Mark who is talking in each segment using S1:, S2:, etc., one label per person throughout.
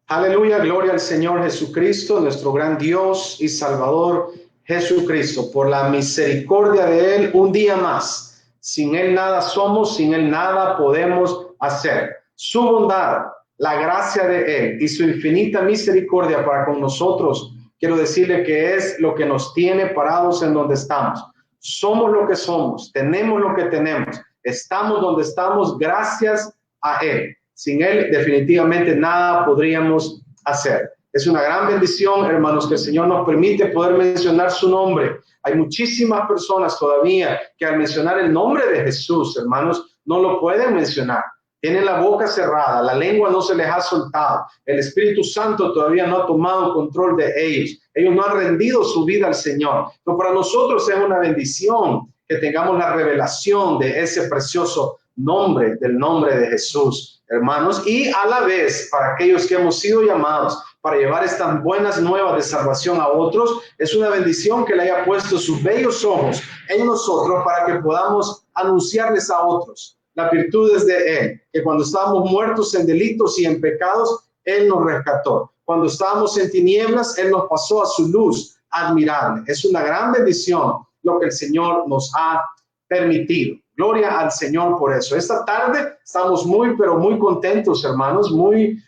S1: Aleluya, gloria al Señor Jesucristo, nuestro gran Dios y Salvador Jesucristo, por la misericordia de Él, un día más. Sin Él nada somos, sin Él nada podemos hacer. Su bondad, la gracia de Él y su infinita misericordia para con nosotros, quiero decirle que es lo que nos tiene parados en donde estamos. Somos lo que somos, tenemos lo que tenemos, estamos donde estamos gracias a Él. Sin Él definitivamente nada podríamos hacer. Es una gran bendición, hermanos, que el Señor nos permite poder mencionar su nombre. Hay muchísimas personas todavía que al mencionar el nombre de Jesús, hermanos, no lo pueden mencionar. Tienen la boca cerrada, la lengua no se les ha soltado. El Espíritu Santo todavía no ha tomado control de ellos. Ellos no han rendido su vida al Señor. Pero para nosotros es una bendición que tengamos la revelación de ese precioso nombre, del nombre de Jesús, hermanos, y a la vez para aquellos que hemos sido llamados para llevar estas buenas nuevas de salvación a otros, es una bendición que le haya puesto sus bellos ojos en nosotros para que podamos anunciarles a otros las virtudes de Él, que cuando estábamos muertos en delitos y en pecados, Él nos rescató. Cuando estábamos en tinieblas, Él nos pasó a su luz admirable. Es una gran bendición lo que el Señor nos ha permitido. Gloria al Señor por eso. Esta tarde estamos pero muy contentos, hermanos, muy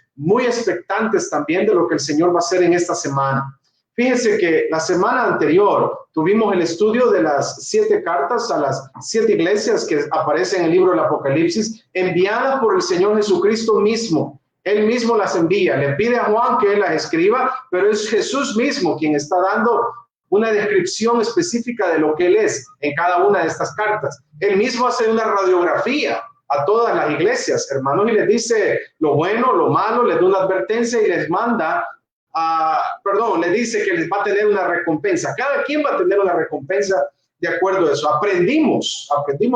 S1: expectantes también de lo que el Señor va a hacer en esta semana. Fíjense que la semana anterior tuvimos el estudio de las 7 cartas a las 7 iglesias que aparecen en el libro del Apocalipsis, enviadas por el Señor Jesucristo mismo. Él mismo las envía, le pide a Juan que él las escriba, pero es Jesús mismo quien está dando una descripción específica de lo que Él es en cada una de estas cartas. Él mismo hace una radiografía a todas las iglesias, hermanos, y les dice lo bueno, lo malo, les da una advertencia y les manda, les dice que les va a tener una recompensa. Cada quien va a tener una recompensa de acuerdo a eso. Aprendimos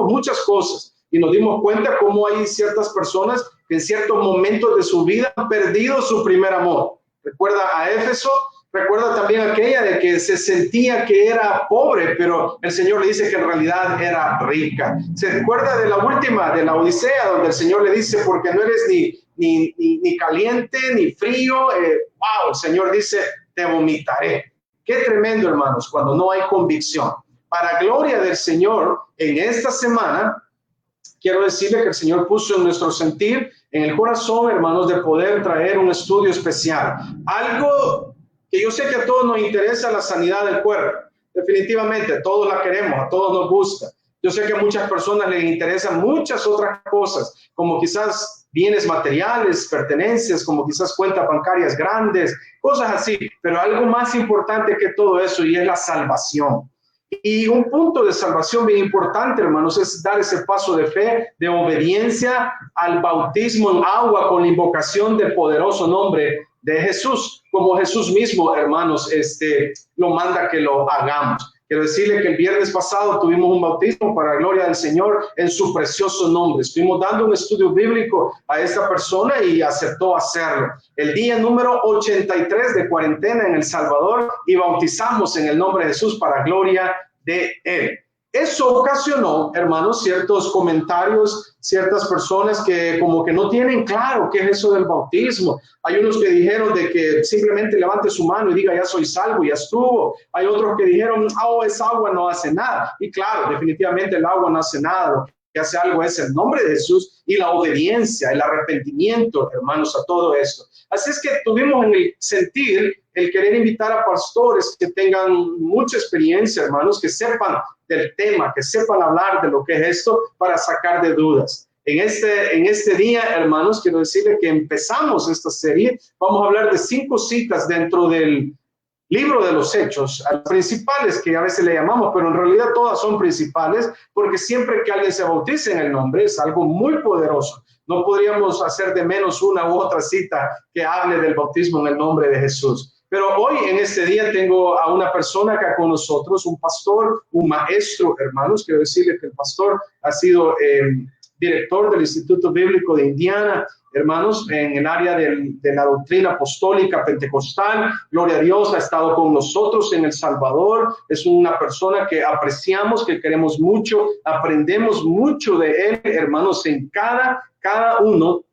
S1: muchas cosas y nos dimos cuenta cómo hay ciertas personas que en ciertos momentos de su vida han perdido su primer amor. Recuerda a Éfeso. Recuerda también aquella de que se sentía que era pobre, pero el Señor le dice que en realidad era rica. Se recuerda de la última, de la Odisea, donde el Señor le dice, porque no eres ni caliente ni frío. El Señor dice, te vomitaré. Qué tremendo, hermanos, cuando no hay convicción. Para gloria del Señor, en esta semana, quiero decirle que el Señor puso en nuestro sentir, en el corazón, hermanos, de poder traer un estudio especial. Algo que yo sé que a todos nos interesa, la sanidad del cuerpo. Definitivamente, todos la queremos, a todos nos gusta. Yo sé que a muchas personas les interesan muchas otras cosas, como quizás bienes materiales, pertenencias, como quizás cuentas bancarias grandes, cosas así. Pero algo más importante que todo eso, y es la salvación. Y un punto de salvación bien importante, hermanos, es dar ese paso de fe, de obediencia al bautismo en agua con la invocación del poderoso nombre de Jesús, como Jesús mismo, hermanos, lo manda que lo hagamos. Quiero decirle que el viernes pasado tuvimos un bautismo para la gloria del Señor en su precioso nombre. Estuvimos dando un estudio bíblico a esta persona y aceptó hacerlo. El día número 83 de cuarentena en El Salvador y bautizamos en el nombre de Jesús para gloria de Él. Eso ocasionó, hermanos, ciertos comentarios, ciertas personas que como que no tienen claro qué es eso del bautismo. Hay unos que dijeron de que simplemente levante su mano y diga, ya soy salvo, ya estuvo. Hay otros que dijeron, esa agua no hace nada. Y claro, definitivamente el agua no hace nada. Lo que hace algo es el nombre de Jesús y la obediencia, el arrepentimiento, hermanos, a todo esto. Así es que tuvimos en el sentir el querer invitar a pastores que tengan mucha experiencia, hermanos, que sepan del tema, que sepan hablar de lo que es esto para sacar de dudas. En este día, hermanos, quiero decirles que empezamos esta serie. Vamos a hablar de 5 citas dentro del libro de los Hechos, principales que a veces le llamamos, pero en realidad todas son principales, porque siempre que alguien se bautice en el nombre es algo muy poderoso. No podríamos hacer de menos una u otra cita que hable del bautismo en el nombre de Jesús. Pero hoy, en este día, tengo a una persona acá con nosotros, un pastor, un maestro, hermanos. Quiero decirle que el pastor ha sido director del Instituto Bíblico de Indiana, hermanos, en el área de la doctrina apostólica pentecostal. Gloria a Dios, ha estado con nosotros en El Salvador. Es una persona que apreciamos, que queremos mucho, aprendemos mucho de él, hermanos, en cada uno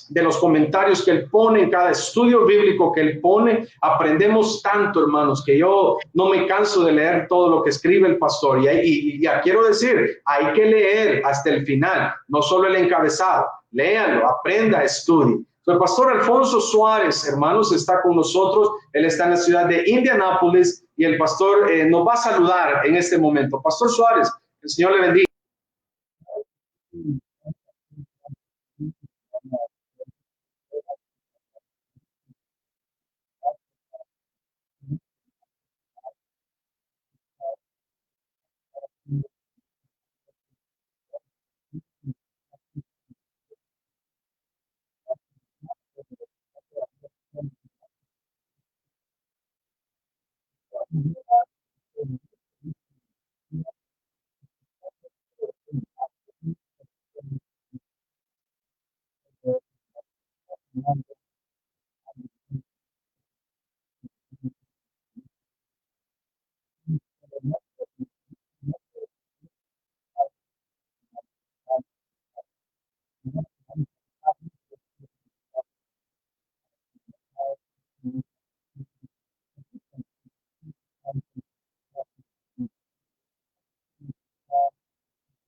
S1: de los comentarios que él pone, en cada estudio bíblico que él pone, aprendemos tanto, hermanos, que yo no me canso de leer todo lo que escribe el pastor. Y ya quiero decir, hay que leer hasta el final, no solo el encabezado. Léanlo, aprenda, estudie. El pastor Alfonso Suárez, hermanos, está con nosotros. Él está en la ciudad de Indianápolis y el pastor nos va a saludar en este momento. Pastor Suárez, el Señor le bendiga.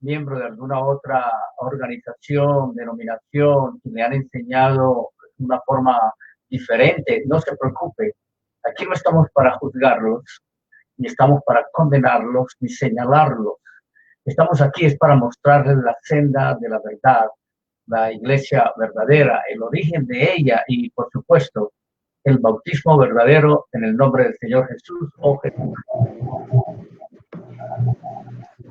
S2: Miembro de alguna otra organización, denominación, que le han enseñado de una forma diferente, no se preocupe. Aquí no estamos para juzgarlos, ni estamos para condenarlos, ni señalarlos. Estamos aquí es para mostrarles la senda de la verdad, la iglesia verdadera, el origen de ella y, por supuesto, el bautismo verdadero en el nombre del Señor Jesús o Jesús.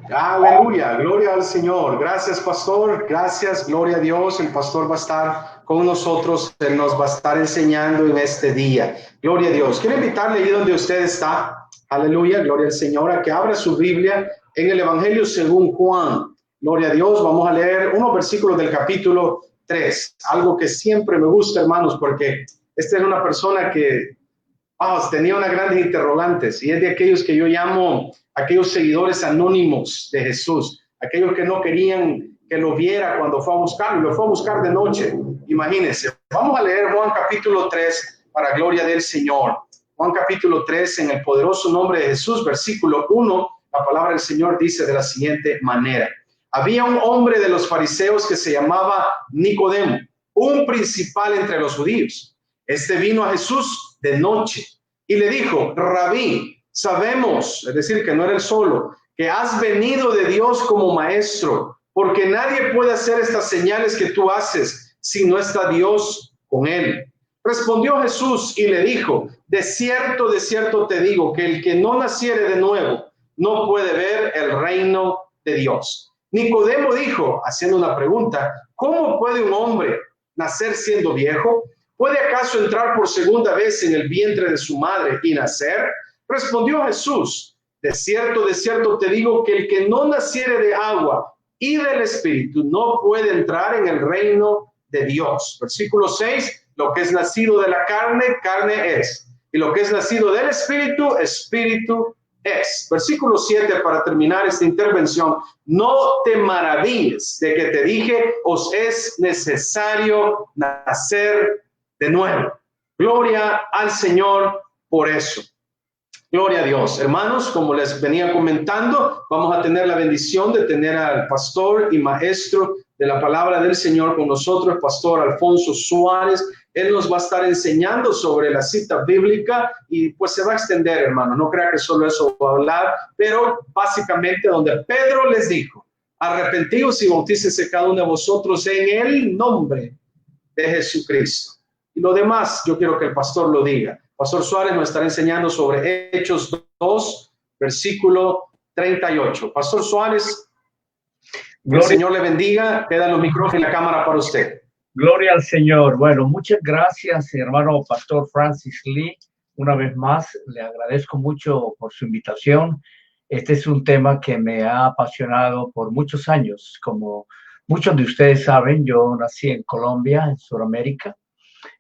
S1: Aleluya, gloria al Señor. Gracias, pastor. Gracias, gloria a Dios. El pastor va a estar con nosotros. Él nos va a estar enseñando en este día. Gloria a Dios. Quiero invitarle ahí donde usted está. Aleluya, gloria al Señor, a que abra su Biblia en el Evangelio según Juan. Gloria a Dios. Vamos a leer unos versículos del capítulo 3. Algo que siempre me gusta, hermanos, porque esta es una persona que tenía unas grandes interrogantes y es de aquellos que yo llamo aquellos seguidores anónimos de Jesús, aquellos que no querían que lo viera cuando fue a buscarlo, lo fue a buscar de noche. Imagínense, vamos a leer Juan capítulo 3 para gloria del Señor. Juan capítulo 3 en el poderoso nombre de Jesús, versículo 1, la palabra del Señor dice de la siguiente manera. Había un hombre de los fariseos que se llamaba Nicodemo, un principal entre los judíos. Este vino a Jesús de noche y le dijo, Rabí, sabemos, es decir, que no era él solo, que has venido de Dios como maestro, porque nadie puede hacer estas señales que tú haces si no está Dios con él. Respondió Jesús y le dijo, de cierto te digo, que el que no naciere de nuevo no puede ver el reino de Dios. Nicodemo dijo, haciendo una pregunta, ¿cómo puede un hombre nacer siendo viejo? ¿Puede acaso entrar por segunda vez en el vientre de su madre y nacer? Respondió Jesús, de cierto te digo que el que no naciere de agua y del Espíritu no puede entrar en el reino de Dios. Versículo 6, lo que es nacido de la carne, carne es. Y lo que es nacido del Espíritu, Espíritu es. Versículo 7, para terminar esta intervención, no te maravilles de que te dije, os es necesario nacer de nuevo. Gloria al Señor por eso. Gloria a Dios. Hermanos, como les venía comentando, vamos a tener la bendición de tener al pastor y maestro de la palabra del Señor con nosotros, el pastor Alfonso Suárez. Él nos va a estar enseñando sobre la cita bíblica y pues se va a extender, hermano. No crea que solo eso va a hablar, pero básicamente donde Pedro les dijo, arrepentíos y bautícese cada uno de vosotros en el nombre de Jesucristo. Y lo demás, yo quiero que el pastor lo diga. Pastor Suárez nos estará enseñando sobre Hechos 2, versículo 38. Pastor Suárez, el Señor le bendiga. Quedan los micrófonos y la cámara para usted.
S2: Gloria al Señor. Bueno, muchas gracias, hermano Pastor Francis Lee. Una vez más, le agradezco mucho por su invitación. Este es un tema que me ha apasionado por muchos años. Como muchos de ustedes saben, yo nací en Colombia, en Sudamérica,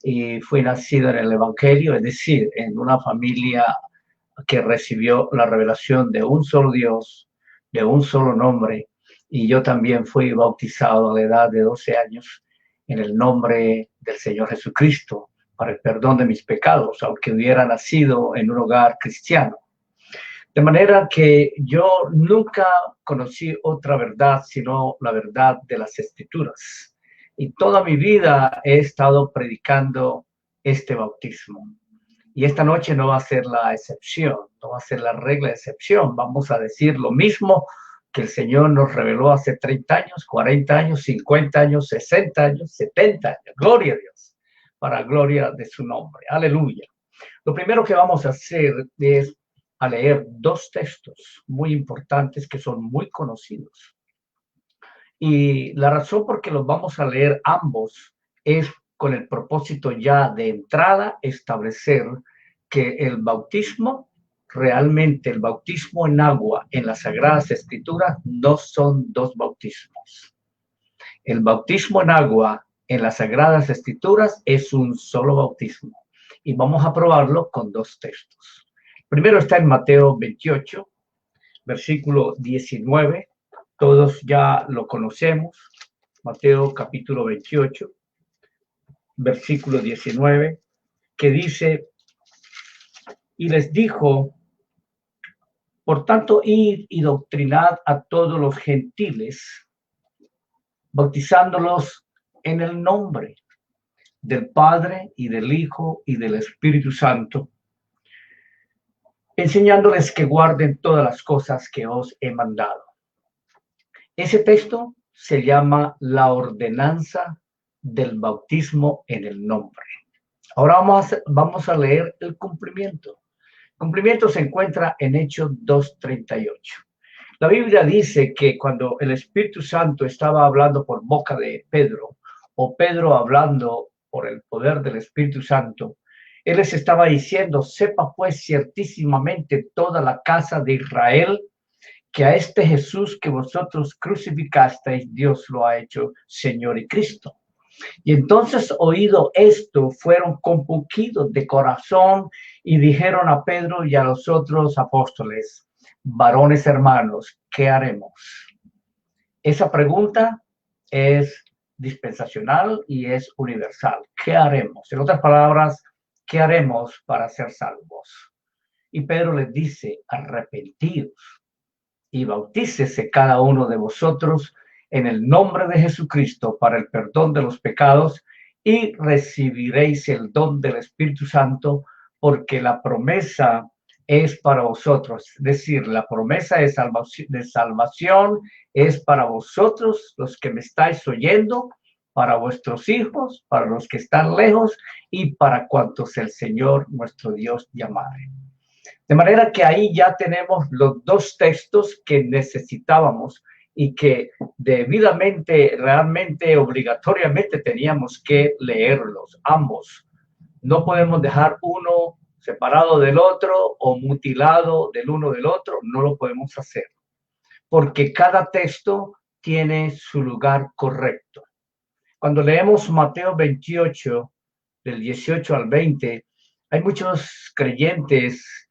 S2: y fui nacido en el Evangelio, es decir, en una familia que recibió la revelación de un solo Dios, de un solo nombre, y yo también fui bautizado a la edad de 12 años en el nombre del Señor Jesucristo para el perdón de mis pecados, aunque hubiera nacido en un hogar cristiano. De manera que yo nunca conocí otra verdad sino la verdad de las Escrituras. Y toda mi vida he estado predicando este bautismo. Y esta noche no va a ser la excepción, no va a ser la regla de excepción. Vamos a decir lo mismo que el Señor nos reveló hace 30 años, 40 años, 50 años, 60 años, 70 años. Gloria a Dios, para gloria de su nombre. Aleluya. Lo primero que vamos a hacer es a leer dos textos muy importantes que son muy conocidos. Y la razón por que los vamos a leer ambos es con el propósito ya de entrada establecer que el bautismo, realmente el bautismo en agua en las Sagradas Escrituras no son dos bautismos. El bautismo en agua en las Sagradas Escrituras es un solo bautismo. Y vamos a probarlo con dos textos. Primero está en Mateo 28, versículo 19. Todos ya lo conocemos. Mateo capítulo 28, versículo 19, que dice, y les dijo, por tanto, id y doctrinad a todos los gentiles, bautizándolos en el nombre del Padre y del Hijo y del Espíritu Santo, enseñándoles que guarden todas las cosas que os he mandado. Ese texto se llama la ordenanza del bautismo en el nombre. Ahora vamos a leer el cumplimiento. El cumplimiento se encuentra en Hechos 2:38. La Biblia dice que cuando el Espíritu Santo estaba hablando por boca de Pedro, o Pedro hablando por el poder del Espíritu Santo, él les estaba diciendo, sepa pues ciertísimamente toda la casa de Israel, que a este Jesús que vosotros crucificasteis, Dios lo ha hecho Señor y Cristo. Y entonces, oído esto, fueron compungidos de corazón y dijeron a Pedro y a los otros apóstoles, varones hermanos, ¿qué haremos? Esa pregunta es dispensacional y es universal. ¿Qué haremos? En otras palabras, ¿qué haremos para ser salvos? Y Pedro les dice, arrepentidos y bautícese cada uno de vosotros en el nombre de Jesucristo para el perdón de los pecados y recibiréis el don del Espíritu Santo, porque la promesa es para vosotros. Es decir, la promesa de salvación es para vosotros, los que me estáis oyendo, para vuestros hijos, para los que están lejos y para cuantos el Señor nuestro Dios llamare. De manera que ahí ya tenemos los dos textos que necesitábamos y que debidamente, realmente, obligatoriamente teníamos que leerlos, ambos. No podemos dejar uno separado del otro o mutilado del uno del otro, no lo podemos hacer, porque cada texto tiene su lugar correcto. Cuando leemos Mateo 28, del 18 al 20, hay muchos creyentes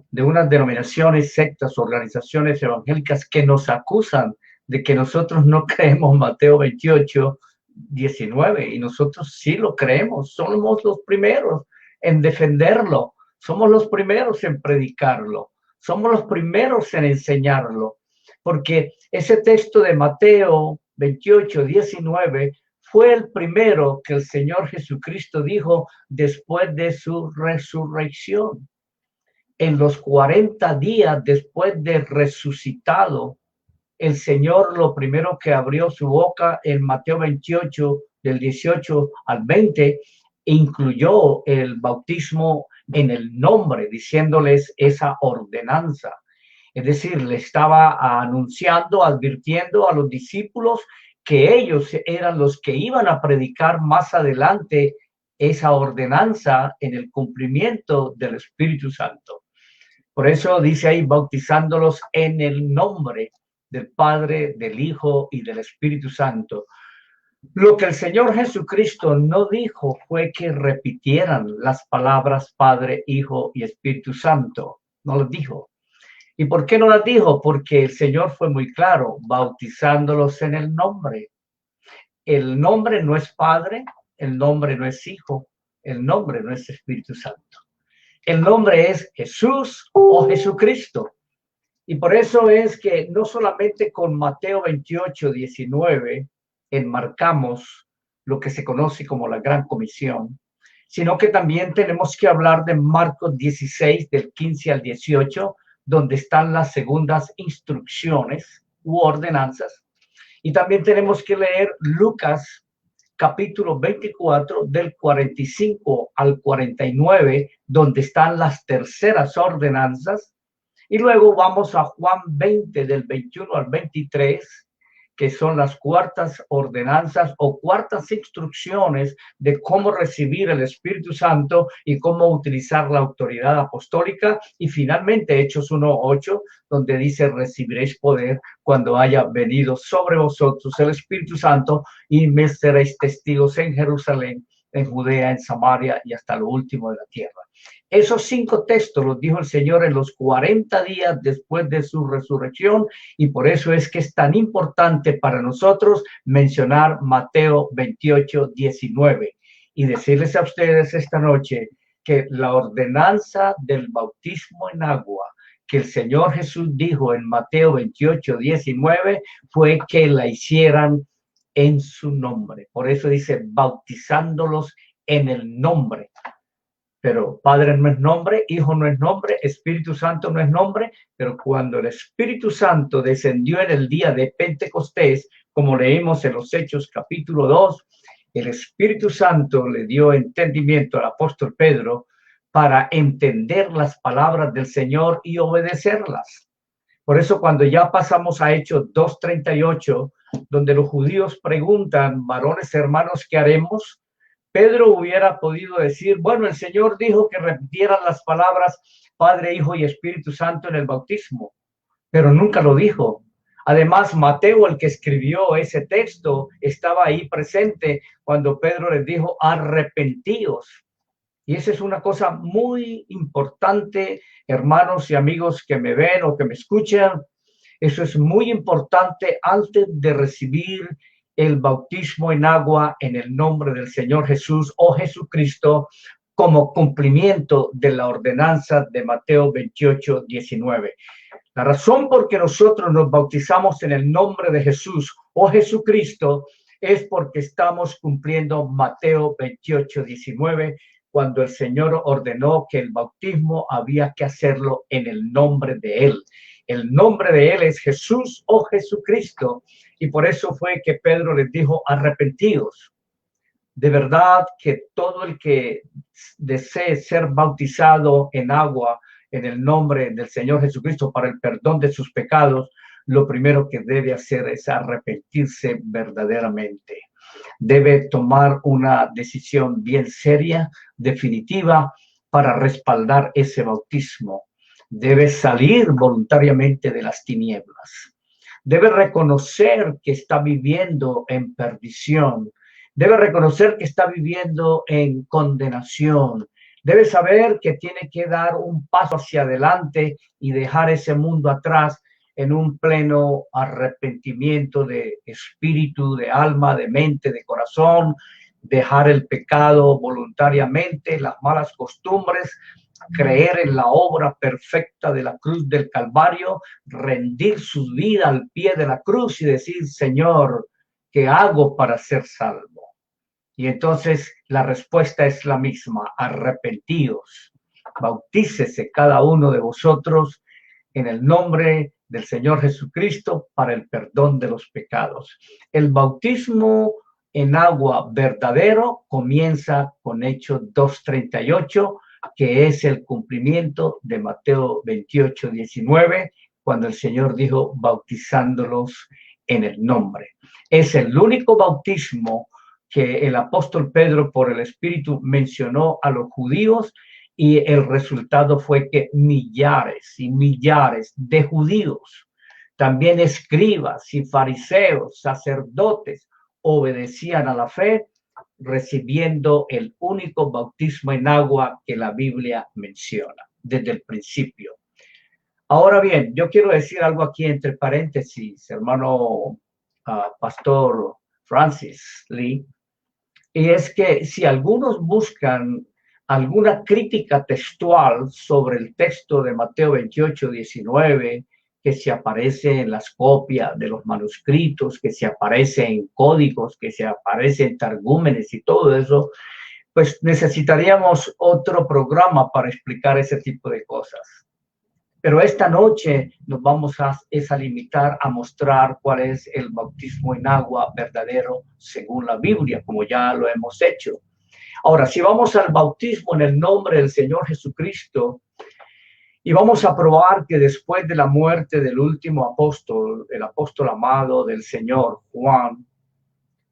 S2: de unas denominaciones, sectas, organizaciones evangélicas que nos acusan de que nosotros no creemos Mateo 28, 19, y nosotros sí lo creemos. Somos los primeros en defenderlo, somos los primeros en predicarlo, somos los primeros en enseñarlo, porque ese texto de Mateo 28, 19 fue el primero que el Señor Jesucristo dijo después de su resurrección. En los 40 días después de resucitado, el Señor lo primero que abrió su boca en Mateo 28, del 18 al 20, incluyó el bautismo en el nombre, diciéndoles esa ordenanza. Es decir, le estaba anunciando, advirtiendo a los discípulos que ellos eran los que iban a predicar más adelante esa ordenanza en el cumplimiento del Espíritu Santo. Por eso dice ahí, bautizándolos en el nombre del Padre, del Hijo y del Espíritu Santo. Lo que el Señor Jesucristo no dijo fue que repitieran las palabras Padre, Hijo y Espíritu Santo. No las dijo. ¿Y por qué no las dijo? Porque el Señor fue muy claro, bautizándolos en el nombre. el nombre no es Padre, el nombre no es Hijo, el nombre no es Espíritu Santo. El nombre es Jesús o Jesucristo. Y por eso es que no solamente con Mateo 28, 19 enmarcamos lo que se conoce como la Gran Comisión, sino que también tenemos que hablar de Marcos 16, del 15 al 18, donde están las segundas instrucciones u ordenanzas. Y también tenemos que leer Lucas capítulo 24, del 45 al 49, donde están las terceras ordenanzas. Y luego vamos a Juan 20, del 21 al 23, que son las cuartas ordenanzas o cuartas instrucciones de cómo recibir el Espíritu Santo y cómo utilizar la autoridad apostólica. Y finalmente Hechos 1:8, donde dice: recibiréis poder cuando haya venido sobre vosotros el Espíritu Santo y me seréis testigos en Jerusalén, en Judea, en Samaria y hasta lo último de la tierra. Esos 5 textos los dijo el Señor en los 40 días después de su resurrección, y por eso es que es tan importante para nosotros mencionar Mateo 28, 19 y decirles a ustedes esta noche que la ordenanza del bautismo en agua que el Señor Jesús dijo en Mateo 28, 19 fue que la hicieran en su nombre. Por eso dice bautizándolos en el nombre. Pero Padre no es nombre, Hijo no es nombre, Espíritu Santo no es nombre, pero cuando el Espíritu Santo descendió en el día de Pentecostés, como leímos en los Hechos capítulo 2, el Espíritu Santo le dio entendimiento al apóstol Pedro para entender las palabras del Señor y obedecerlas. Por eso cuando ya pasamos a Hechos 2:38, donde los judíos preguntan: varones hermanos, ¿qué haremos? Pedro hubiera podido decir: bueno, el Señor dijo que repitieran las palabras Padre, Hijo y Espíritu Santo en el bautismo, pero nunca lo dijo. Además, Mateo, el que escribió ese texto, estaba ahí presente cuando Pedro les dijo: arrepentíos. Y esa es una cosa muy importante, hermanos y amigos que me ven o que me escuchan. Eso es muy importante antes de recibir el bautismo en agua en el nombre del Señor Jesús o Jesucristo, como cumplimiento de la ordenanza de Mateo 28, 19. La razón por que nosotros nos bautizamos en el nombre de Jesús o Jesucristo es porque estamos cumpliendo Mateo 28, 19, cuando el Señor ordenó que el bautismo había que hacerlo en el nombre de Él. El nombre de Él es Jesús o Jesucristo, y por eso fue que Pedro les dijo: arrepentidos. De verdad que todo el que desee ser bautizado en agua en el nombre del Señor Jesucristo para el perdón de sus pecados, lo primero que debe hacer es arrepentirse verdaderamente. Debe tomar una decisión bien seria, definitiva, para respaldar ese bautismo. Debe salir voluntariamente de las tinieblas. Debe reconocer que está viviendo en perdición. Debe reconocer que está viviendo en condenación. Debe saber que tiene que dar un paso hacia adelante y dejar ese mundo atrás en un pleno arrepentimiento de espíritu, de alma, de mente, de corazón, dejar el pecado voluntariamente, las malas costumbres, creer en la obra perfecta de la cruz del Calvario, rendir su vida al pie de la cruz y decir: Señor, ¿qué hago para ser salvo? Y entonces la respuesta es la misma: arrepentíos, bautícese cada uno de vosotros en el nombre del Señor Jesucristo para el perdón de los pecados. El bautismo en agua verdadero comienza con Hechos 2:38, que es el cumplimiento de Mateo 28, 19, cuando el Señor dijo: bautizándolos en el nombre. Es el único bautismo que el apóstol Pedro, por el Espíritu, mencionó a los judíos, y el resultado fue que millares y millares de judíos, también escribas y fariseos, sacerdotes, obedecían a la fe, recibiendo el único bautismo en agua que la Biblia menciona desde el principio. Ahora bien, yo quiero decir algo aquí entre paréntesis, hermano pastor Francis Lee, y es que si algunos buscan alguna crítica textual sobre el texto de Mateo 28, 19, que se aparece en las copias de los manuscritos, que se aparece en códigos, que se aparece en targúmenes y todo eso, pues necesitaríamos otro programa para explicar ese tipo de cosas. Pero esta noche nos vamos a limitar a mostrar cuál es el bautismo en agua verdadero según la Biblia, como ya lo hemos hecho. Ahora, si vamos al bautismo en el nombre del Señor Jesucristo, y vamos a probar que después de la muerte del último apóstol, el apóstol amado del Señor, Juan,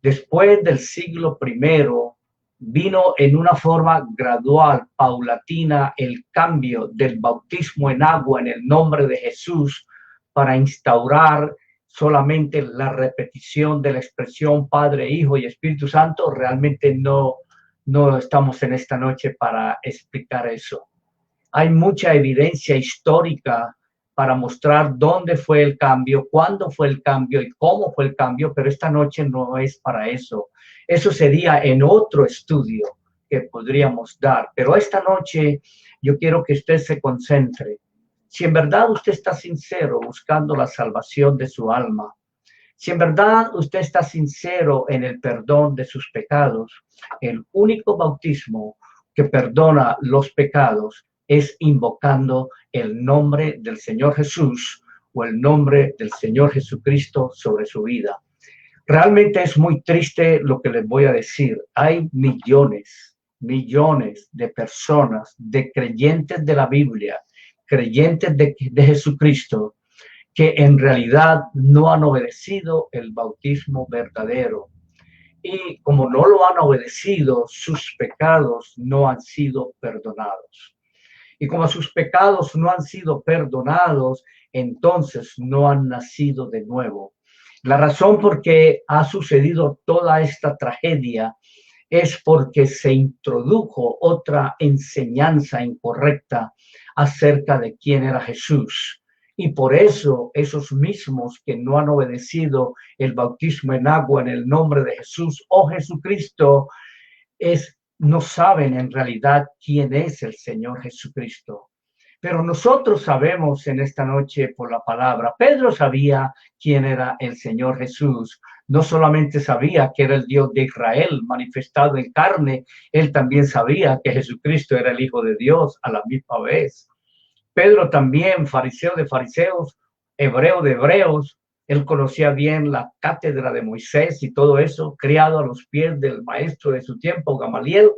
S2: después del siglo primero, vino en una forma gradual, paulatina, el cambio del bautismo en agua en el nombre de Jesús para instaurar solamente la repetición de la expresión Padre, Hijo y Espíritu Santo. Realmente no estamos en esta noche para explicar eso. Hay mucha evidencia histórica para mostrar dónde fue el cambio, cuándo fue el cambio y cómo fue el cambio, pero esta noche no es para eso. Eso sería en otro estudio que podríamos dar, pero esta noche yo quiero que usted se concentre. Si en verdad usted está sincero buscando la salvación de su alma, si en verdad usted está sincero en el perdón de sus pecados, el único bautismo que perdona los pecados es invocando el nombre del Señor Jesús o el nombre del Señor Jesucristo sobre su vida. Realmente es muy triste lo que les voy a decir. Hay millones de personas, de creyentes de la Biblia, creyentes de Jesucristo, que en realidad no han obedecido el bautismo verdadero. Y como no lo han obedecido, sus pecados no han sido perdonados. Y como sus pecados no han sido perdonados, entonces no han nacido de nuevo. La razón por qué ha sucedido toda esta tragedia es porque se introdujo otra enseñanza incorrecta acerca de quién era Jesús. Y por eso esos mismos que no han obedecido el bautismo en agua en el nombre de Jesús o Jesucristo no saben en realidad quién es el Señor Jesucristo. Pero nosotros sabemos en esta noche por la palabra. Pedro sabía quién era el Señor Jesús. No solamente sabía que era el Dios de Israel manifestado en carne, él también sabía que Jesucristo era el Hijo de Dios a la misma vez. Pedro también, fariseo de fariseos, hebreo de hebreos, él conocía bien la cátedra de Moisés y todo eso, criado a los pies del maestro de su tiempo, Gamaliel.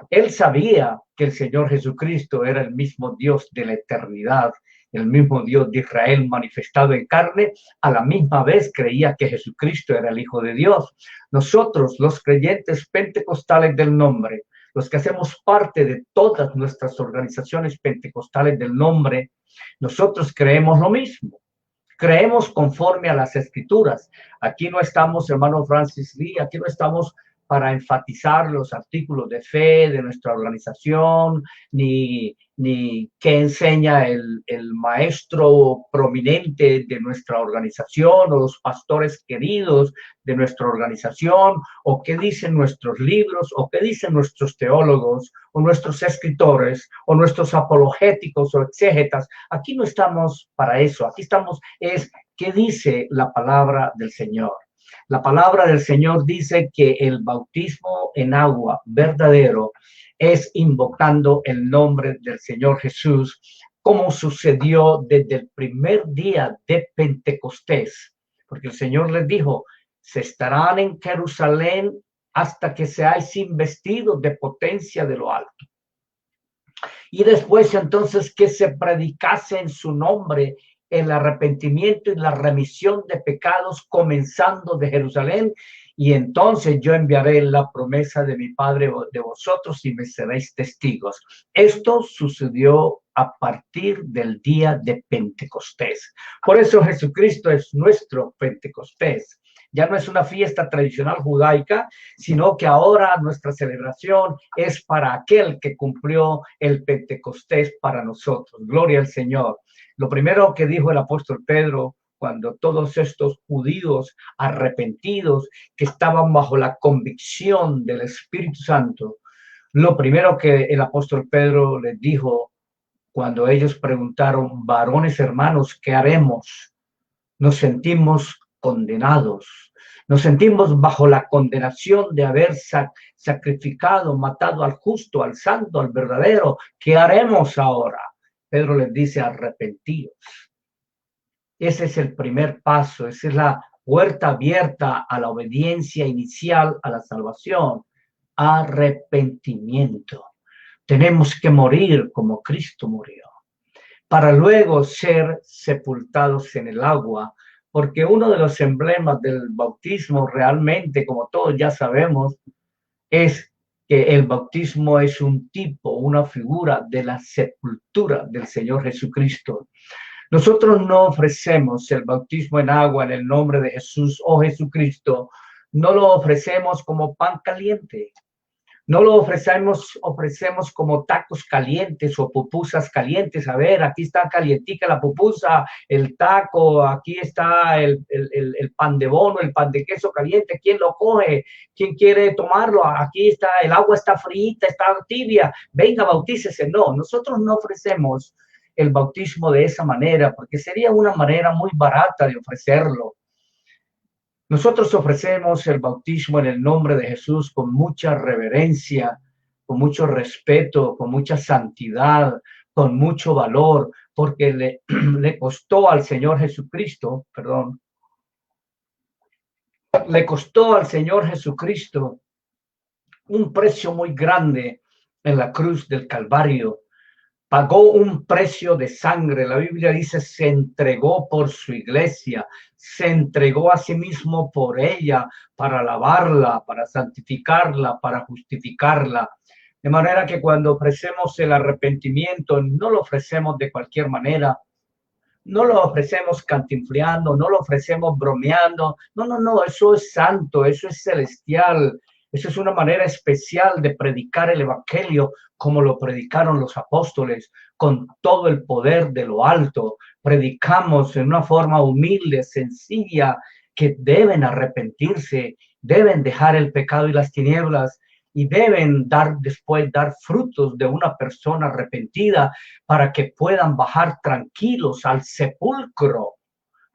S2: Él sabía que el Señor Jesucristo era el mismo Dios de la eternidad, el mismo Dios de Israel manifestado en carne. A la misma vez creía que Jesucristo era el Hijo de Dios. Nosotros, los creyentes pentecostales del nombre, los que hacemos parte de todas nuestras organizaciones pentecostales del nombre, nosotros creemos lo mismo. Creemos conforme a las Escrituras. Aquí no estamos, hermano Francis Lee, aquí no estamos para enfatizar los artículos de fe de nuestra organización, ni qué enseña el maestro prominente de nuestra organización o los pastores queridos de nuestra organización, o qué dicen nuestros libros, o qué dicen nuestros teólogos, o nuestros escritores, o nuestros apologéticos o exégetas. Aquí no estamos para eso. Aquí estamos es qué dice la palabra del Señor. La palabra del Señor dice que el bautismo en agua verdadero es invocando el nombre del Señor Jesús, como sucedió desde el primer día de Pentecostés, porque el Señor les dijo, se estarán en Jerusalén hasta que seáis investidos de potencia de lo alto. Y después entonces que se predicase en su nombre el arrepentimiento y la remisión de pecados comenzando de Jerusalén, y entonces yo enviaré la promesa de mi Padre de vosotros y me seréis testigos. Esto sucedió a partir del día de Pentecostés. Por eso Jesucristo es nuestro Pentecostés. Ya no es una fiesta tradicional judaica, sino que ahora nuestra celebración es para aquel que cumplió el Pentecostés para nosotros. Gloria al Señor. Lo primero que dijo el apóstol Pedro cuando todos estos judíos arrepentidos que estaban bajo la convicción del Espíritu Santo, lo primero que el apóstol Pedro les dijo cuando ellos preguntaron, varones hermanos, ¿qué haremos? Nos sentimos condenados, nos sentimos bajo la condenación de haber sacrificado, matado al justo, al santo, al verdadero. ¿Qué haremos ahora? Pedro les dice, arrepentíos. Ese es el primer paso, esa es la puerta abierta a la obediencia inicial a la salvación. Arrepentimiento. Tenemos que morir como Cristo murió, para luego ser sepultados en el agua, porque uno de los emblemas del bautismo realmente, como todos ya sabemos, es que el bautismo es un tipo, una figura de la sepultura del Señor Jesucristo. Nosotros no ofrecemos el bautismo en agua en el nombre de Jesús o Jesucristo, no lo ofrecemos como pan caliente. No lo ofrecemos como tacos calientes o pupusas calientes. A ver, aquí está calientica la pupusa, el taco, aquí está el pan de bono, el pan de queso caliente. ¿Quién lo coge? ¿Quién quiere tomarlo? Aquí está, el agua está frita, está tibia. Venga, bautícese. No, nosotros no ofrecemos el bautismo de esa manera, porque sería una manera muy barata de ofrecerlo. Nosotros ofrecemos el bautismo en el nombre de Jesús con mucha reverencia, con mucho respeto, con mucha santidad, con mucho valor, porque le costó al Señor Jesucristo, le costó al Señor Jesucristo un precio muy grande en la cruz del Calvario. Pagó un precio de sangre. La Biblia dice, se entregó por su iglesia, se entregó a sí mismo por ella para lavarla, para santificarla, para justificarla. De manera que cuando ofrecemos el arrepentimiento, no lo ofrecemos de cualquier manera, no lo ofrecemos cantinfleando, no lo ofrecemos bromeando. No, no, no, eso es santo, eso es celestial. Eso es una manera especial de predicar el evangelio como lo predicaron los apóstoles, con todo el poder de lo alto. Predicamos en una forma humilde, sencilla, que deben arrepentirse, deben dejar el pecado y las tinieblas y deben después dar frutos de una persona arrepentida para que puedan bajar tranquilos al sepulcro,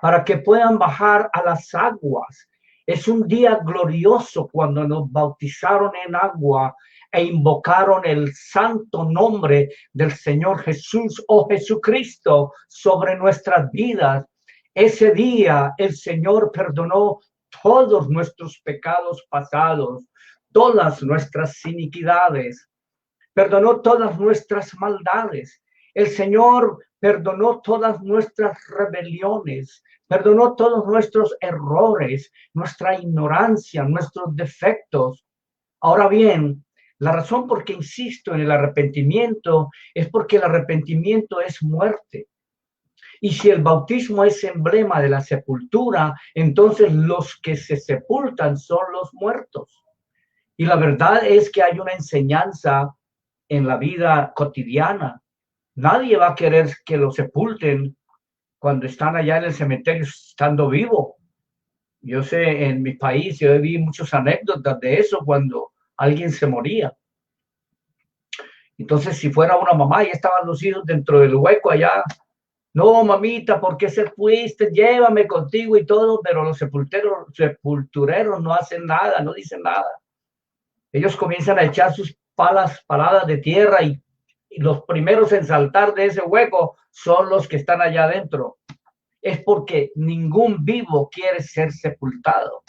S2: para que puedan bajar a las aguas. Es un día glorioso cuando nos bautizaron en agua e invocaron el santo nombre del Señor Jesús o Jesucristo sobre nuestras vidas. Ese día el Señor perdonó todos nuestros pecados pasados, todas nuestras iniquidades, perdonó todas nuestras maldades. El Señor perdonó todas nuestras rebeliones, perdonó todos nuestros errores, nuestra ignorancia, nuestros defectos. Ahora bien, la razón por qué insisto en el arrepentimiento es porque el arrepentimiento es muerte. Y si el bautismo es emblema de la sepultura, entonces los que se sepultan son los muertos. Y la verdad es que hay una enseñanza en la vida cotidiana. Nadie va a querer que lo sepulten cuando están allá en el cementerio estando vivo. Yo sé, en mi país, yo vi muchas anécdotas de eso cuando alguien se moría. Entonces, si fuera una mamá, ya estaban los hijos dentro del hueco allá. No, mamita, ¿por qué se fuiste? Llévame contigo y todo, pero los sepultureros no hacen nada, no dicen nada. Ellos comienzan a echar sus paladas de tierra y los primeros en saltar de ese hueco son los que están allá adentro. Es porque ningún vivo quiere ser sepultado.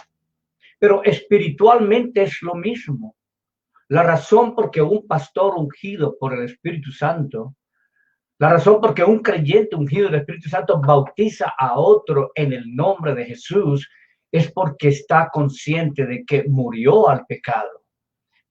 S2: Pero espiritualmente es lo mismo. La razón por qué un pastor ungido por el Espíritu Santo, la razón por qué un creyente ungido del Espíritu Santo bautiza a otro en el nombre de Jesús es porque está consciente de que murió al pecado,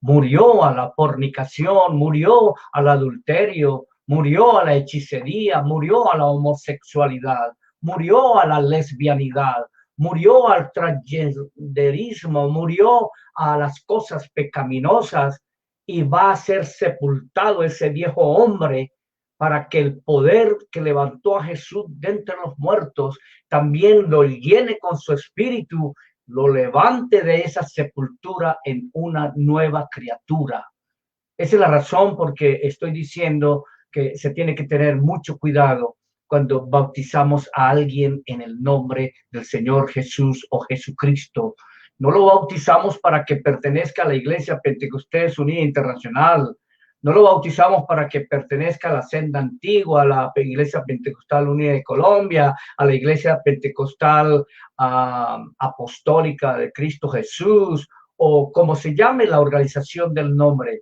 S2: murió a la fornicación, murió al adulterio, murió a la hechicería, murió a la homosexualidad, murió a la lesbianidad, murió al transgenderismo, murió a las cosas pecaminosas y va a ser sepultado ese viejo hombre para que el poder que levantó a Jesús de entre los muertos también lo llene con su espíritu, lo levante de esa sepultura en una nueva criatura. Esa es la razón por que estoy diciendo que se tiene que tener mucho cuidado cuando bautizamos a alguien en el nombre del Señor Jesús o Jesucristo. No lo bautizamos para que pertenezca a la Iglesia Pentecostés Unida Internacional. No lo bautizamos para que pertenezca a la senda antigua, a la Iglesia Pentecostal Unida de Colombia, a la Iglesia Pentecostal Apostólica de Cristo Jesús, o como se llame la organización del nombre.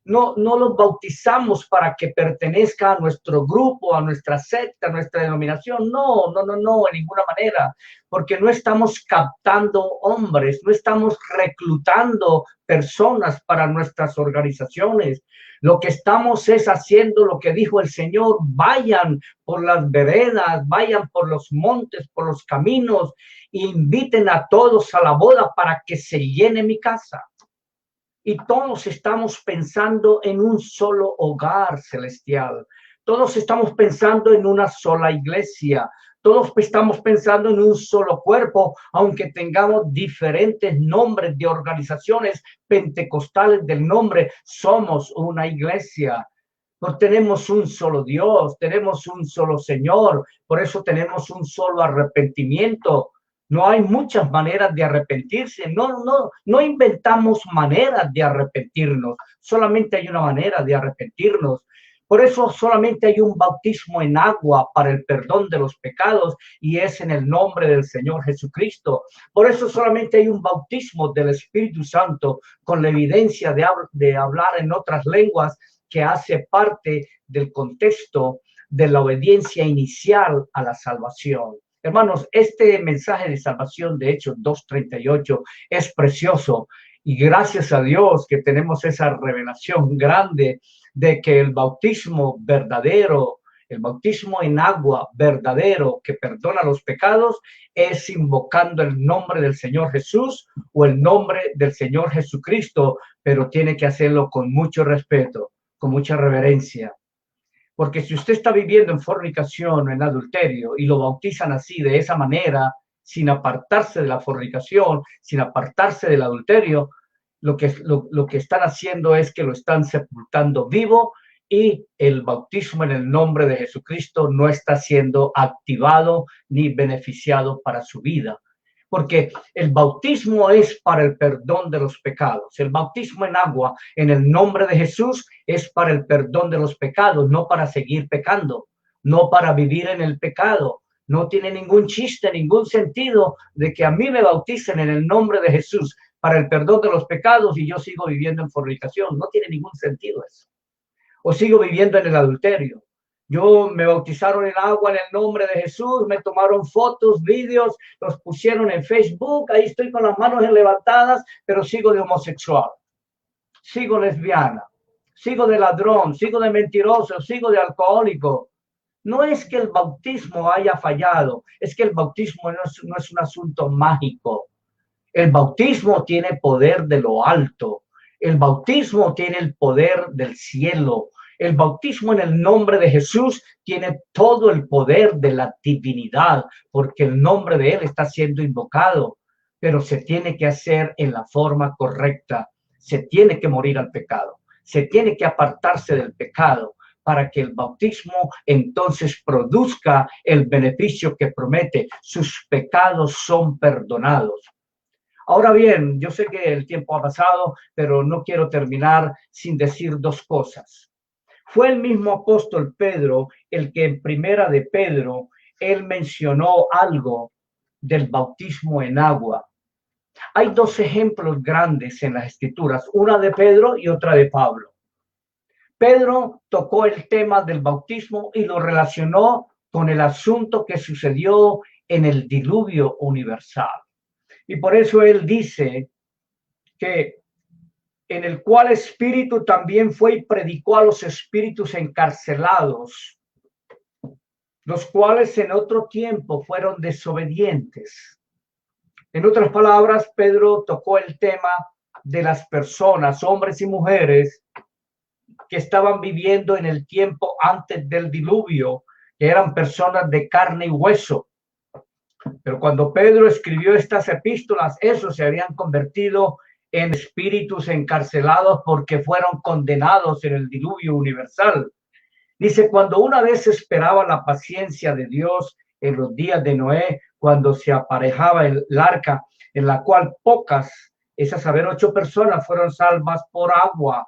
S2: No los bautizamos para que pertenezca a nuestro grupo, a nuestra secta, a nuestra denominación. No, en ninguna manera, porque no estamos captando hombres, no estamos reclutando personas para nuestras organizaciones. Lo que estamos es haciendo lo que dijo el Señor: vayan por las veredas, vayan por los montes, por los caminos, e inviten a todos a la boda para que se llene mi casa. Y todos estamos pensando en un solo hogar celestial. Todos estamos pensando en una sola iglesia. Todos estamos pensando en un solo cuerpo, aunque tengamos diferentes nombres de organizaciones pentecostales del nombre. Somos una iglesia. Porque tenemos un solo Dios, tenemos un solo Señor, por eso tenemos un solo arrepentimiento. No hay muchas maneras de arrepentirse. No inventamos maneras de arrepentirnos. Solamente hay una manera de arrepentirnos. Por eso solamente hay un bautismo en agua para el perdón de los pecados, y es en el nombre del Señor Jesucristo. Por eso solamente hay un bautismo del Espíritu Santo con la evidencia de hablar en otras lenguas, que hace parte del contexto de la obediencia inicial a la salvación. Hermanos, este mensaje de salvación de Hechos 2:38 es precioso, y gracias a Dios que tenemos esa revelación grande de que el bautismo verdadero, el bautismo en agua verdadero que perdona los pecados, es invocando el nombre del Señor Jesús o el nombre del Señor Jesucristo, pero tiene que hacerlo con mucho respeto, con mucha reverencia. Porque si usted está viviendo en fornicación o en adulterio y lo bautizan así, de esa manera, sin apartarse de la fornicación, sin apartarse del adulterio, lo que están haciendo es que lo están sepultando vivo, y el bautismo en el nombre de Jesucristo no está siendo activado ni beneficiado para su vida. Porque el bautismo es para el perdón de los pecados. El bautismo en agua en el nombre de Jesús es para el perdón de los pecados, no para seguir pecando, no para vivir en el pecado. No tiene ningún chiste, ningún sentido de que a mí me bauticen en el nombre de Jesús para el perdón de los pecados y yo sigo viviendo en fornicación. No tiene ningún sentido eso. O sigo viviendo en el adulterio. Yo me bautizaron en agua en el nombre de Jesús, me tomaron fotos, vídeos, los pusieron en Facebook, ahí estoy con las manos levantadas, pero sigo de homosexual, sigo lesbiana, sigo de ladrón, sigo de mentiroso, sigo de alcohólico. No es que el bautismo haya fallado, es que el bautismo no es un asunto mágico. El bautismo tiene poder de lo alto. El bautismo tiene el poder del cielo. El bautismo en el nombre de Jesús tiene todo el poder de la divinidad, porque el nombre de Él está siendo invocado, pero se tiene que hacer en la forma correcta. Se tiene que morir al pecado. Se tiene que apartarse del pecado para que el bautismo entonces produzca el beneficio que promete. Sus pecados son perdonados. Ahora bien, yo sé que el tiempo ha pasado, pero no quiero terminar sin decir dos cosas. Fue el mismo apóstol Pedro el que en Primera de Pedro, él mencionó algo del bautismo en agua. Hay dos ejemplos grandes en las Escrituras, una de Pedro y otra de Pablo. Pedro tocó el tema del bautismo y lo relacionó con el asunto que sucedió en el diluvio universal. Y por eso él dice que en el cual espíritu también fue y predicó a los espíritus encarcelados, los cuales en otro tiempo fueron desobedientes. En otras palabras, Pedro tocó el tema de las personas, hombres y mujeres, que estaban viviendo en el tiempo antes del diluvio, que eran personas de carne y hueso. Pero cuando Pedro escribió estas epístolas, esos se habían convertido en espíritus encarcelados porque fueron condenados en el diluvio universal. Dice, cuando una vez esperaba la paciencia de Dios en los días de Noé, cuando se aparejaba el arca, en la cual pocas, es a saber, 8 personas fueron salvas por agua.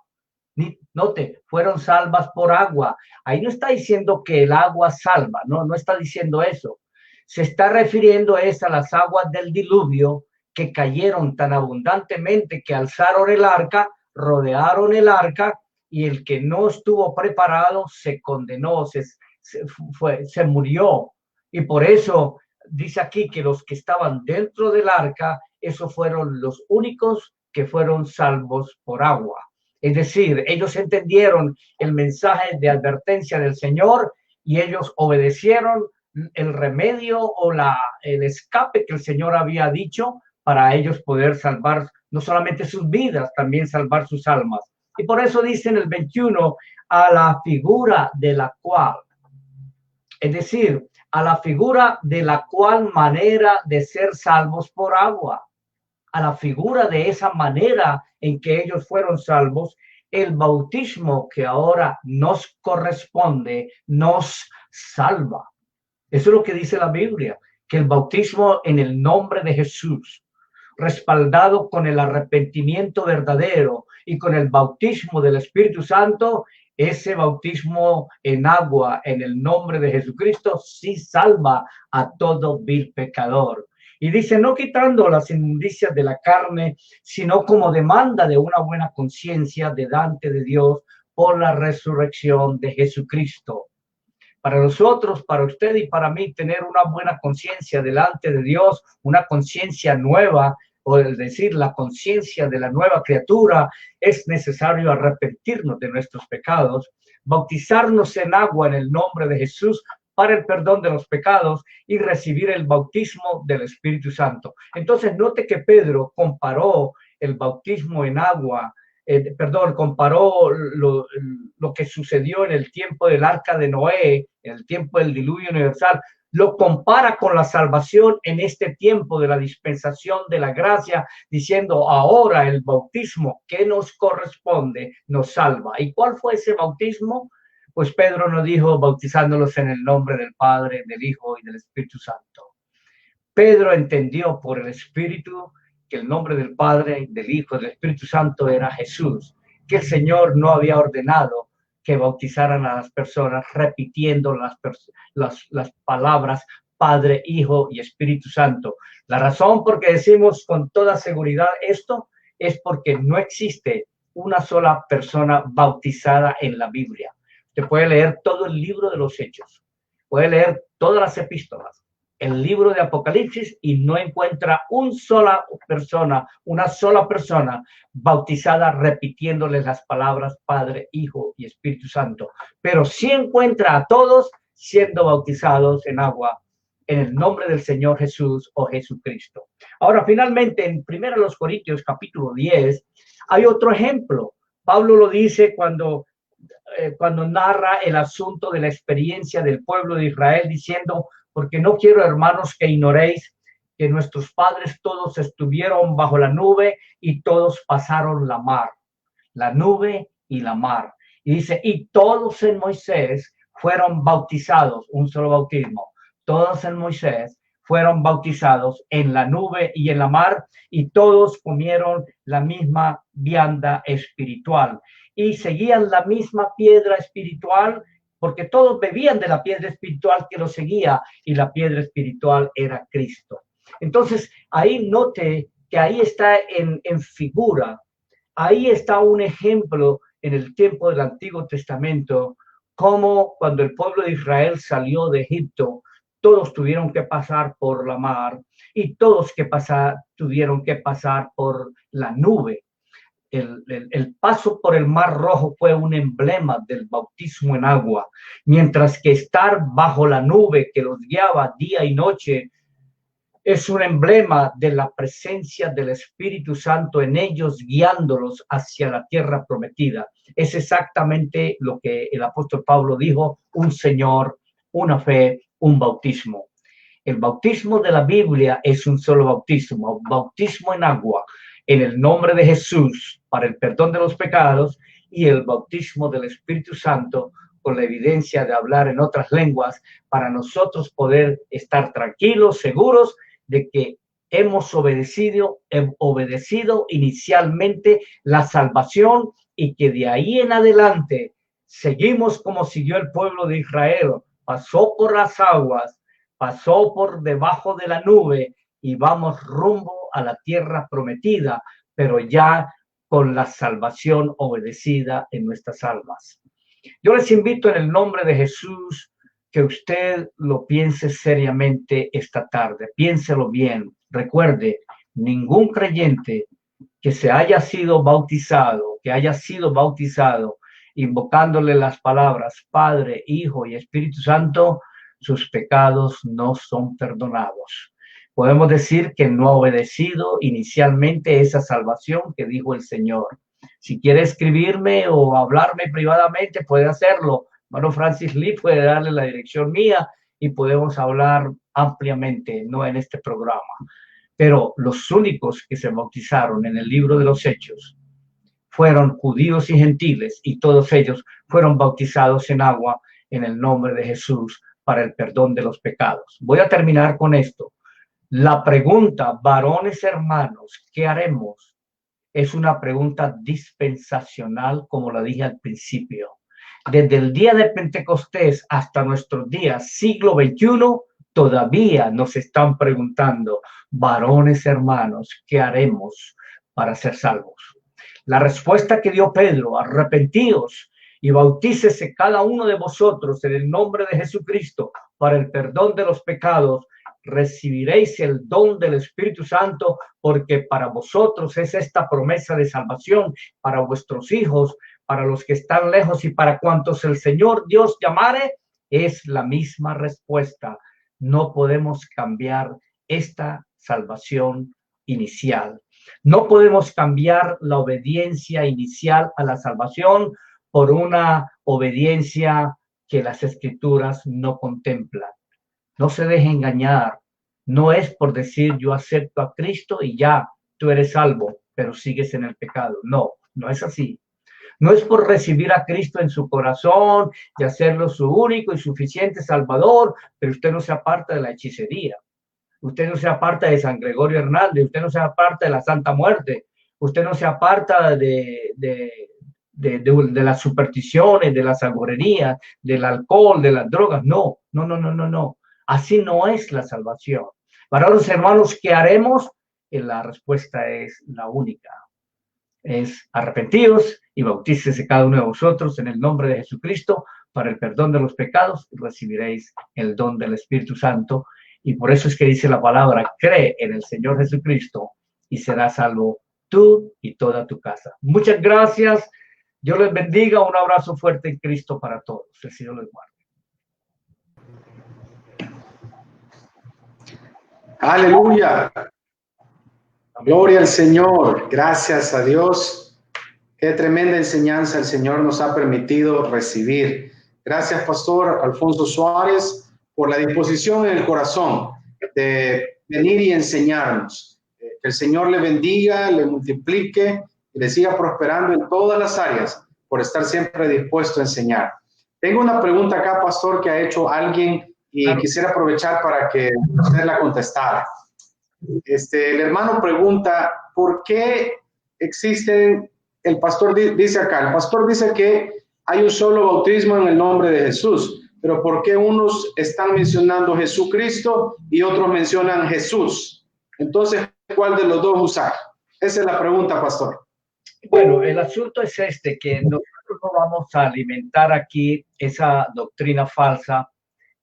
S2: Note, fueron salvas por agua. Ahí no está diciendo que el agua salva, no está diciendo eso. Se está refiriendo a las aguas del diluvio que cayeron tan abundantemente que alzaron el arca, rodearon el arca, y el que no estuvo preparado se condenó, se murió. Y por eso dice aquí que los que estaban dentro del arca, esos fueron los únicos que fueron salvos por agua. Es decir, ellos entendieron el mensaje de advertencia del Señor y ellos obedecieron el remedio o el escape que el Señor había dicho para ellos poder salvar no solamente sus vidas, también salvar sus almas. Y por eso dice en el 21, a la figura de la cual, es decir, a la figura de la cual manera de ser salvos por agua, a la figura de esa manera en que ellos fueron salvos, el bautismo que ahora nos corresponde nos salva. Eso es lo que dice la Biblia, que el bautismo en el nombre de Jesús, respaldado con el arrepentimiento verdadero y con el bautismo del Espíritu Santo, ese bautismo en agua en el nombre de Jesucristo sí salva a todo vil pecador. Y dice, no quitando las inmundicias de la carne, sino como demanda de una buena conciencia delante de Dios por la resurrección de Jesucristo. Para nosotros, para usted y para mí, tener una buena conciencia delante de Dios, una conciencia nueva, o es decir, la conciencia de la nueva criatura, es necesario arrepentirnos de nuestros pecados, bautizarnos en agua en el nombre de Jesús para el perdón de los pecados y recibir el bautismo del Espíritu Santo. Entonces, note que Pedro comparó el bautismo en agua, comparó lo que sucedió en el tiempo del arca de Noé, en el tiempo del diluvio universal, lo compara con la salvación en este tiempo de la dispensación de la gracia, diciendo ahora el bautismo que nos corresponde nos salva. ¿Y cuál fue ese bautismo? Pues Pedro nos dijo bautizándolos en el nombre del Padre, del Hijo y del Espíritu Santo. Pedro entendió por el Espíritu que el nombre del Padre, del Hijo y del Espíritu Santo era Jesús, que el Señor no había ordenado que bautizaran a las personas repitiendo las palabras Padre, Hijo y Espíritu Santo. La razón por que decimos con toda seguridad esto es porque no existe una sola persona bautizada en la Biblia. Usted puede leer todo el libro de los Hechos, puede leer todas las epístolas, el libro de Apocalipsis y no encuentra una sola persona bautizada repitiéndoles las palabras Padre, Hijo y Espíritu Santo. Pero sí encuentra a todos siendo bautizados en agua en el nombre del Señor Jesús o Jesucristo. Ahora, finalmente, en 1 Corintios capítulo 10, hay otro ejemplo. Pablo lo dice cuando narra el asunto de la experiencia del pueblo de Israel, diciendo, porque no quiero, hermanos, que ignoréis que nuestros padres todos estuvieron bajo la nube y todos pasaron la mar, la nube y la mar. Y dice, y todos en Moisés fueron bautizados, un solo bautismo, todos en Moisés fueron bautizados en la nube y en la mar, y todos comieron la misma vianda espiritual y seguían la misma piedra espiritual, porque todos bebían de la piedra espiritual que los seguía, y la piedra espiritual era Cristo. Entonces, ahí note que ahí está en figura, ahí está un ejemplo en el tiempo del Antiguo Testamento, como cuando el pueblo de Israel salió de Egipto, todos tuvieron que pasar por la mar y todos tuvieron que pasar por la nube. El paso por el Mar Rojo fue un emblema del bautismo en agua, mientras que estar bajo la nube que los guiaba día y noche Es un emblema de la presencia del Espíritu Santo en ellos, guiándolos hacia la tierra prometida. Es exactamente lo que el apóstol Pablo dijo: un Señor, una fe, un bautismo. El bautismo de la Biblia es un solo bautismo, bautismo en agua, en el nombre de Jesús, para el perdón de los pecados, y el bautismo del Espíritu Santo, con la evidencia de hablar en otras lenguas, para nosotros poder estar tranquilos, seguros de que hemos obedecido inicialmente la salvación, y que de ahí en adelante seguimos como siguió el pueblo de Israel. Pasó por las aguas, pasó por debajo de la nube, y vamos rumbo a la tierra prometida, pero ya con la salvación obedecida en nuestras almas. Yo les invito en el nombre de Jesús que usted lo piense seriamente esta tarde. Piénselo bien. Recuerde, ningún creyente que se haya sido bautizado, invocándole las palabras Padre, Hijo y Espíritu Santo, sus pecados no son perdonados. Podemos decir que no ha obedecido inicialmente esa salvación que dijo el Señor. Si quiere escribirme o hablarme privadamente, puede hacerlo. Hermano Francis Lee puede darle la dirección mía y podemos hablar ampliamente, no en este programa. Pero los únicos que se bautizaron en el libro de los Hechos fueron judíos y gentiles, y todos ellos fueron bautizados en agua en el nombre de Jesús para el perdón de los pecados. Voy a terminar con esto. La pregunta, varones hermanos, ¿qué haremos? Es una pregunta dispensacional, como la dije al principio. Desde el día de Pentecostés hasta nuestros días, siglo XXI, todavía nos están preguntando, varones hermanos, ¿qué haremos para ser salvos? La respuesta que dio Pedro: arrepentíos y bautícese cada uno de vosotros en el nombre de Jesucristo para el perdón de los pecados, recibiréis el don del Espíritu Santo, porque para vosotros es esta promesa de salvación, para vuestros hijos, para los que están lejos y para cuantos el Señor Dios llamare. Es la misma respuesta. No podemos cambiar esta salvación inicial. No podemos cambiar la obediencia inicial a la salvación por una obediencia que las Escrituras no contemplan. No se deje engañar. No es por decir yo acepto a Cristo y ya, tú eres salvo, pero sigues en el pecado. No, no es así. No es por recibir a Cristo en su corazón y hacerlo su único y suficiente Salvador, pero usted no se aparta de la hechicería. Usted no se aparta de San Gregorio Hernández, usted no se aparta de la Santa Muerte, usted no se aparta de las supersticiones, de las agorerías, del alcohol, de las drogas. No, no, no, no, no, no. Así no es la salvación. Para los hermanos, ¿qué haremos? La respuesta es la única. Es arrepentidos y bautícese cada uno de vosotros en el nombre de Jesucristo para el perdón de los pecados, y recibiréis el don del Espíritu Santo. Y por eso es que dice la palabra: cree en el Señor Jesucristo y serás salvo tú y toda tu casa. Muchas gracias. Dios les bendiga. Un abrazo fuerte en Cristo para todos. El Señor les guarde.
S1: Aleluya. Gloria al Señor. Gracias a Dios. Qué tremenda enseñanza el Señor nos ha permitido recibir. Gracias, Pastor Alfonso Suárez, por la disposición en el corazón de venir y enseñarnos. Que el Señor le bendiga, le multiplique y le siga prosperando en todas las áreas por estar siempre dispuesto a enseñar. Tengo una pregunta acá, Pastor, que ha hecho alguien y quisiera aprovechar para que usted la contestara. El hermano pregunta, ¿por qué existen, el pastor dice acá, el pastor dice que hay un solo bautismo en el nombre de Jesús, pero ¿por qué unos están mencionando Jesucristo y otros mencionan Jesús? Entonces, ¿cuál de los dos usar? Esa es la pregunta, pastor.
S2: Bueno, el asunto es que nosotros no vamos a alimentar aquí esa doctrina falsa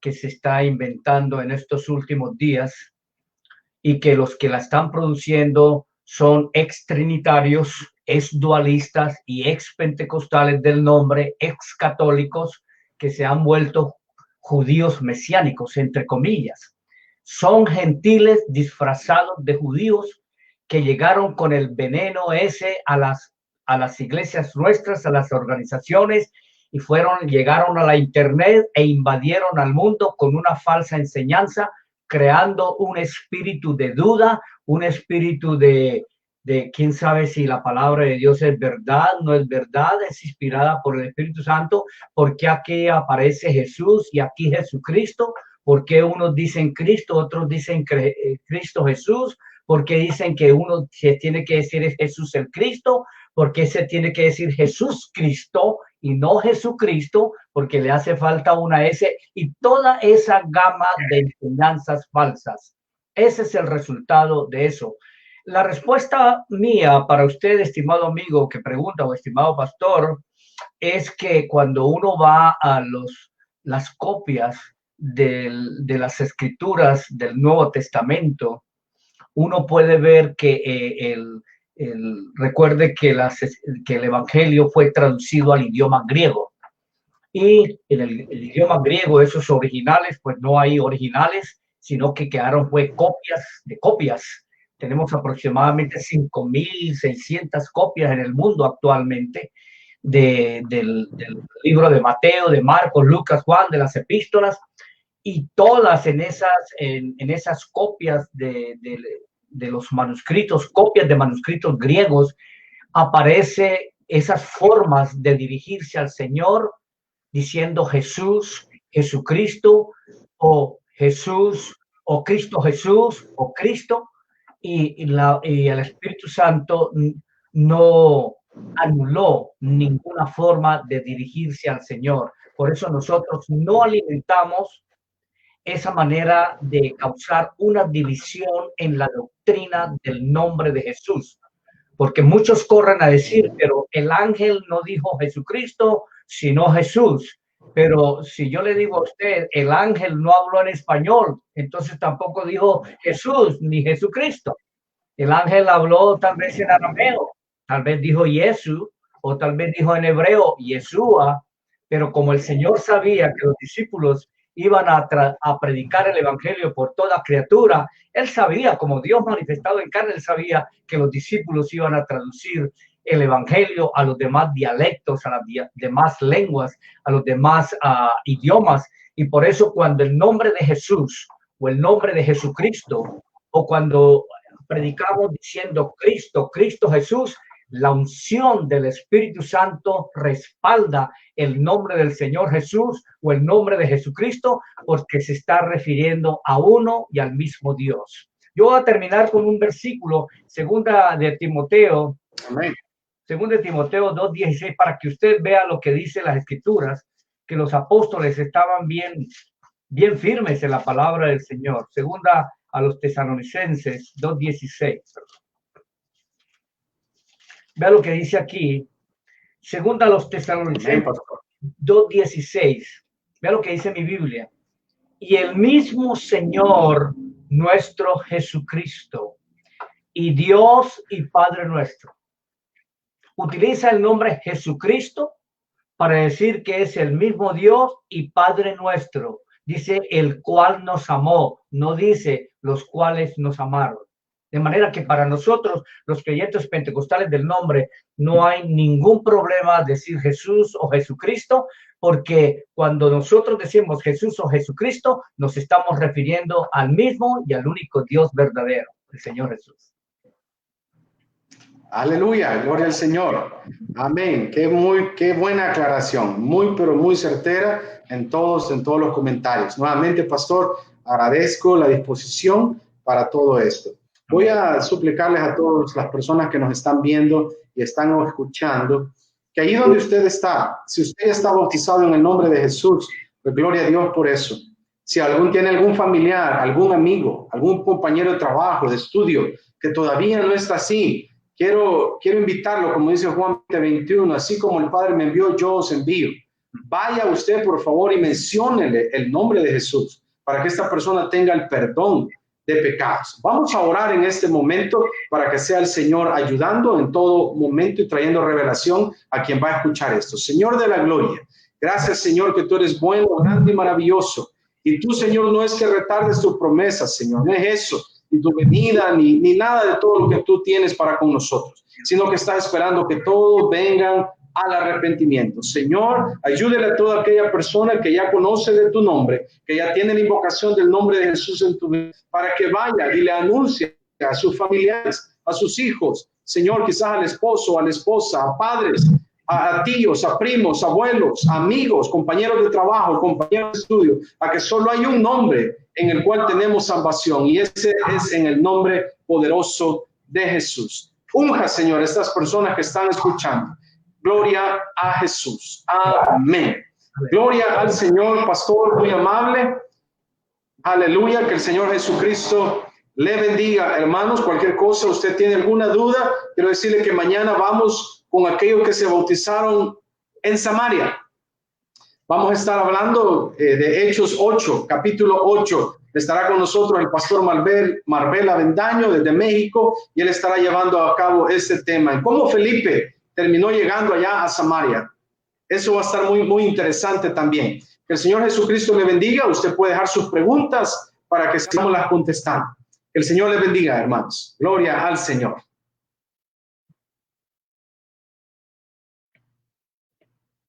S2: que se está inventando en estos últimos días, y que los que la están produciendo son ex trinitarios, ex dualistas y ex pentecostales del nombre, ex católicos que se han vuelto judíos mesiánicos, entre comillas. Son gentiles disfrazados de judíos que llegaron con el veneno ese a las iglesias nuestras, a las organizaciones, y llegaron a la internet e invadieron al mundo con una falsa enseñanza, creando un espíritu de duda, un espíritu de quién sabe si la palabra de Dios es verdad, no es verdad, es inspirada por el Espíritu Santo. ¿Por qué aquí aparece Jesús y aquí Jesucristo? ¿Por qué unos dicen Cristo, otros dicen Cristo Jesús? ¿Por qué dicen que uno se tiene que decir Jesús el Cristo? ¿Por qué se tiene que decir Jesús Cristo y no Jesucristo? Porque le hace falta una S, y toda esa gama de enseñanzas falsas. Ese es el resultado de eso. La respuesta mía para usted, estimado amigo que pregunta, o estimado pastor, es que cuando uno va a las copias de las escrituras del Nuevo Testamento, uno puede ver que recuerde que el Evangelio fue traducido al idioma griego. Y en el idioma griego, esos originales, pues no hay originales, sino que quedaron copias de copias. Tenemos aproximadamente 5.600 copias en el mundo actualmente del libro de Mateo, de Marcos, Lucas, Juan, de las epístolas, y todas en esas copias de los manuscritos, copias de manuscritos griegos, aparece esas formas de dirigirse al Señor diciendo Jesús, Jesucristo, o Jesús, o Cristo Jesús, o Cristo, y el Espíritu Santo no anuló ninguna forma de dirigirse al Señor. Por eso nosotros no alimentamos esa manera de causar una división en la doctrina del nombre de Jesús, porque muchos corren a decir, pero el ángel no dijo Jesucristo, sino Jesús. Pero si yo le digo a usted, el ángel no habló en español, entonces tampoco dijo Jesús ni Jesucristo. El ángel habló tal vez en arameo, tal vez dijo Jesús, o tal vez dijo en hebreo Yeshua, pero como el Señor sabía que los discípulos iban a predicar el evangelio por toda criatura, él sabía, como Dios manifestado en carne, él sabía que los discípulos iban a traducir el evangelio a los demás dialectos, a las demás lenguas, a los demás idiomas. Y por eso cuando el nombre de Jesús o el nombre de Jesucristo, o cuando predicamos diciendo Cristo, Cristo Jesús, la unción del Espíritu Santo respalda el nombre del Señor Jesús o el nombre de Jesucristo, porque se está refiriendo a uno y al mismo Dios. Yo voy a terminar con un versículo, segunda de Timoteo,
S1: Amén.
S2: Segunda de Timoteo 2:16, para que usted vea lo que dice las Escrituras, que los apóstoles estaban bien firmes en la palabra del Señor. Segunda a los Tesalonicenses 2:16. Vea lo que dice aquí. Segunda a los Tesalonicenses 2:16. Vea lo que dice mi Biblia. Y el mismo Señor nuestro Jesucristo y Dios y Padre nuestro. Utiliza el nombre Jesucristo para decir que es el mismo Dios y Padre nuestro. Dice el cual nos amó, no dice los cuales nos amaron. De manera que para nosotros, los creyentes pentecostales del nombre, no hay ningún problema decir Jesús o Jesucristo, porque cuando nosotros decimos Jesús o Jesucristo, nos estamos refiriendo al mismo y al único Dios verdadero, el Señor Jesús.
S1: Aleluya, gloria al Señor. Amén. Qué buena aclaración, muy pero muy certera en todos los comentarios. Nuevamente, pastor, agradezco la disposición para todo esto. Voy a suplicarles a todas las personas que nos están viendo y están escuchando, que allí donde usted está, si usted está bautizado en el nombre de Jesús, pues gloria a Dios por eso. Si tiene algún familiar, algún amigo, algún compañero de trabajo, de estudio, que todavía no está así, quiero invitarlo, como dice Juan 21, así como el Padre me envió, yo os envío. Vaya usted, por favor, y menciónele el nombre de Jesús para que esta persona tenga el perdón de pecados. Vamos a orar en este momento para que sea el Señor ayudando en todo momento y trayendo revelación a quien va a escuchar esto. Señor de la gloria, gracias, Señor, que tú eres bueno, grande y maravilloso. Y tú, Señor, no es que retardes tu promesa, Señor, no es eso, ni tu venida, ni nada de todo lo que tú tienes para con nosotros, sino que estás esperando que todos vengan al arrepentimiento. Señor, ayúdele a toda aquella persona que ya conoce de tu nombre, que ya tiene la invocación del nombre de Jesús en tu vida, para que vaya y le anuncie a sus familiares, a sus hijos, Señor, quizás al esposo, a la esposa, a padres, a tíos, a primos, abuelos, amigos, compañeros de trabajo, compañeros de estudio, a que solo hay un nombre en el cual tenemos salvación, y ese es en el nombre poderoso de Jesús. Unja, Señor, estas personas que están escuchando. Gloria a Jesús. Amén. Gloria al Señor, pastor, muy amable. Aleluya, que el Señor Jesucristo le bendiga, hermanos. Cualquier cosa, usted tiene alguna duda, quiero decirle que mañana vamos con aquellos que se bautizaron en Samaria. Vamos a estar hablando de Hechos 8, capítulo 8. Estará con nosotros el pastor Marbel Avendaño desde México, y él estará llevando a cabo este tema. En cómo Felipe terminó llegando allá a Samaria. Eso va a estar muy, muy interesante también. Que el Señor Jesucristo le bendiga. Usted puede dejar sus preguntas para que sigamos las contestando. Que el Señor le bendiga, hermanos. Gloria al Señor.